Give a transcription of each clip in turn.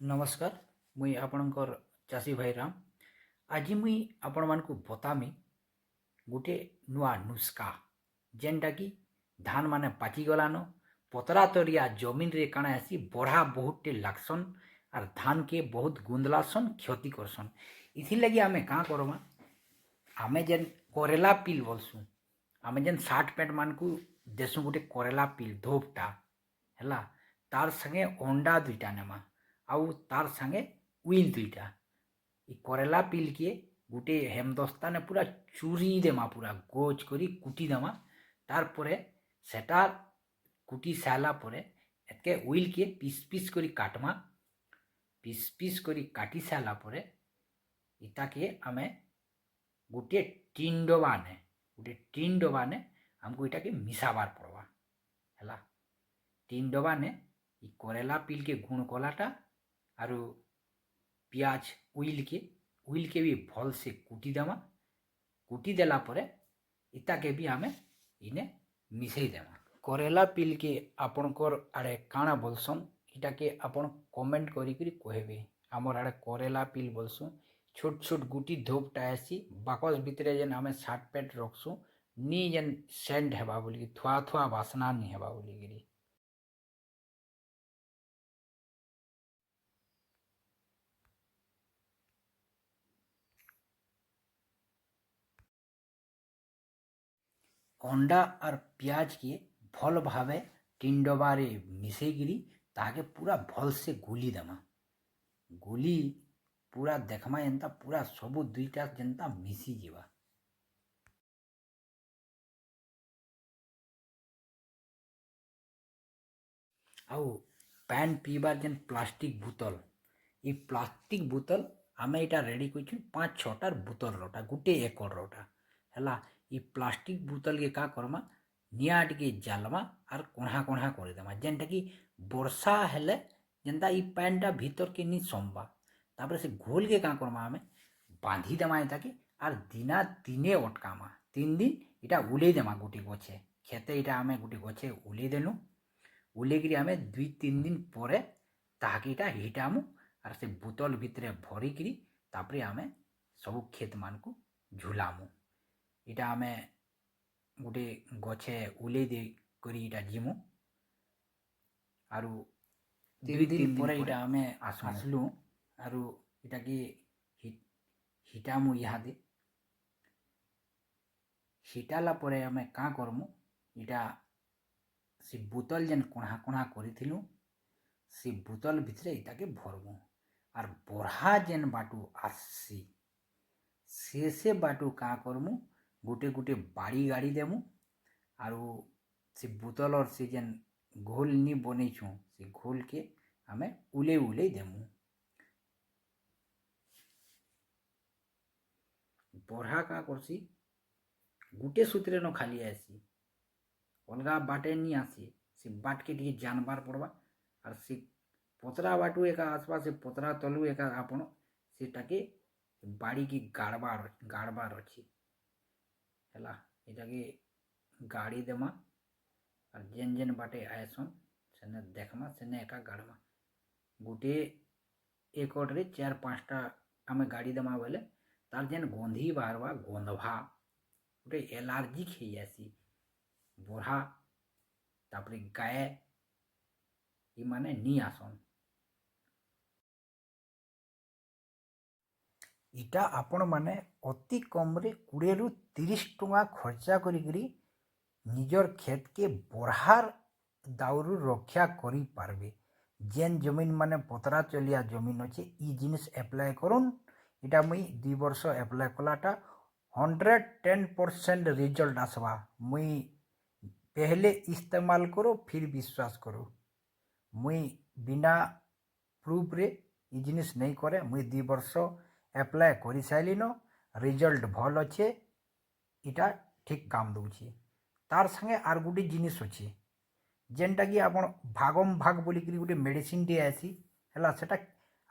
नमस्कार मुई आपणकर चाषी भाई राम। आज मुई आपण मान को बतामी गोटे नुआ नुस्खा जेनटा कि धान माने पाची गलान पतरा तरिया जमीन रे काना आसी बढ़ा बहुतटे लागसन और धान के बहुत गुंदलासन क्षति करसन। इथि लगी आमे का करमा आमे जेन करेला पिल बोलसु आमे जेन सार्ट पैंट मान को देसु गोटे करेला पिल धोपटा है तार संगे अंडा दुईटा नेमा आउ तार संगे उइल दुईटा करेला पिल के गोटे हेमदस्ता ने पूरा चूरी देमा पूरा गोज करी कुटी देमा तार परे सेटा कुटी साला परे एतके उइल के पीस पीस करी काटमा पीस पीस करी काटी साला परे इता के आमे गोटे टीन डबा ने हमको इटा के मिसाबार पड़वा है टीन डबा ने करेला पिल के गुण कलाटा आरु पियाज उइल के भी भल से कुटी देमा कुटी देला परे इता के भी आमे इने मिसई देमा। करेला पिल के आपणकर आड़े काଣା बोलसन इटा के आपण कमेंट करी कहबे। आमर आड़े करेला पिल बोलसु छोट छोट गुटी धोपटा आसी बाकस भितरे जेन आमे सार्ट पैंट रखसु नी जेन सेंट हेबा बोली थुआ थुआ बासना नी हेबा बोली। अंडा और पियाज के भल भावे टीन डबारे मिसेगिरी ताके पूरा भल से गुली देमा गुली पूरा देखमा एंता पूरा सबु दुईटा जेनता मिसी जीवा। आउ पैन पीबार जेन प्लास्टिक बोतल ये प्लास्टिक बोतल आमे इटा रेडी कर 5-6टार बोतल रोटा गोटे एकड़ रोटा है ये प्लास्टिक बोतल के का करमा निया टिके जालमा और कोढ़ा कोढ़ा करदेमा जेनटा कि वर्षा हेले जेनता ये पैनटा भीतर के नी संबा तापर से घोल के का करमा आमे बांधी देमा इताके और दिना दिने अटकामा 3 दिन इटा उले देमा गोटे गछे खेते इटा आमे गोटे गछे उले देनु उलेगिरी आमे 2-3 दिन परे ताहाके इटा हिटामु और से बोतल भितरे भरिकी तापरे आमे सबु खेत मान को झुलामु इटा आमे गोटे गछे उले दे करी इटा जिमु आरु 2 दिन परे इटा आमे आसलु आरु इटा के हिटामु इहादे हिटाला परे आमे का करमु इटा से बोतल जेन कोढ़ा कोढ़ा करिथिलु से बोतल भितरे इटा के भरमु और बढ़ा जेन बाटू आसी से बाटू का करमु गोटे गोटे बाड़ी गाड़ी देमु आरु से बोतल और से जेन घोल नी बनईछु से घोल के हमें उले उले देमु बढ़ा का करसी गोटे सूत्रे न खाली आसी अलगा बाटे नी आसी से बाट के टिके जानबार पड़वा और से पतरा बाटू एका आसपास से पतरा तलु एका आपण सेटाके बाड़ी की गाड़बार अच्छी है इटा के गाड़ी देमा और जेन जेन बाटे आयसन सेने देखमा सेने एका गाड़मा गोटे एकड़ रे 4-5टा आमे गाड़ी देमा बोले तार जेन गंधी बाहरवा गंधवा गोटे एलार्जिक है जासी बढ़ा तापरे गाय ये माने नी आसन इटा आपण माने अति कम रे 20 रु 30 टंका खर्चा करी निजर खेत के बढ़ार दाउरू रक्षा करी पारबे। जेन जमीन माने पतरा चलिया जमीन अच्छे ई जिनिस एप्लाई करुन इटा मुई 2 वर्ष एप्लाई कलाटा 110% रिजल्ट आसवा। मुई पहले इस्तेमाल करो फिर विश्वास करो मुई बिना प्रूफ रे ई जिनिस नहीं करे मुई 2 वर्ष एप्लाई कर सारिन रिजल्ट भल अच्छे इटा ठीक काम दूची तार संगे आर गोटे जिनिस अच्छे जेनटा कि आपण भागम भाग बोली गोटे मेडिसिन टे आसी है सेटा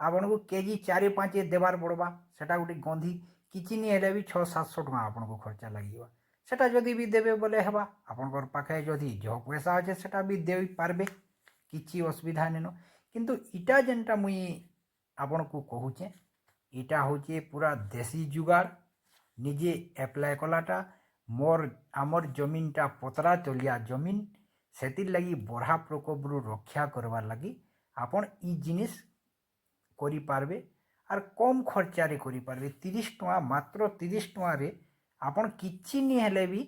आपन को केजी 4-5 देवार पड़वा सेटा गोटे गंधी किछि नहीं हेले भी 600-700 टका आपन को खर्चा लगिवा सेटा जदि भी देबे बोले हेबा आपनकर पाखे जदि जो पैसा अच्छे सेटा भी दे पारबे किछि असुविधा नेनो किंतु इटा जेनटा मुई आपन को कहूचे इटा होचे पूरा देसी जुगाड़ निजे एप्लाय कलाटा मोर आमर जमीनटा पतरा चलिया जमीन सेतिर लगी बढ़ा प्रकोपरू रक्षा करवार लगी आपन ई जिनिस करि पारबे आर कम खर्चारे करि पारबे 30 टका मात्र 30 टका आपन किछि नि हेले भी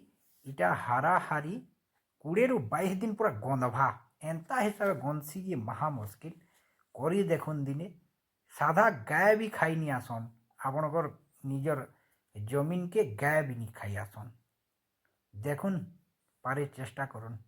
इटा हाराहारी 20 रु 22 दिन पूरा गंधभा एंता हिसाब गंधसी जे महा मुश्किल करी देखुन दिने साधा गाय भी खाई नि आसन आपनकर निजर जमीन के गाय भी नि खाई आसन देखुन पारे चेष्टा करुन।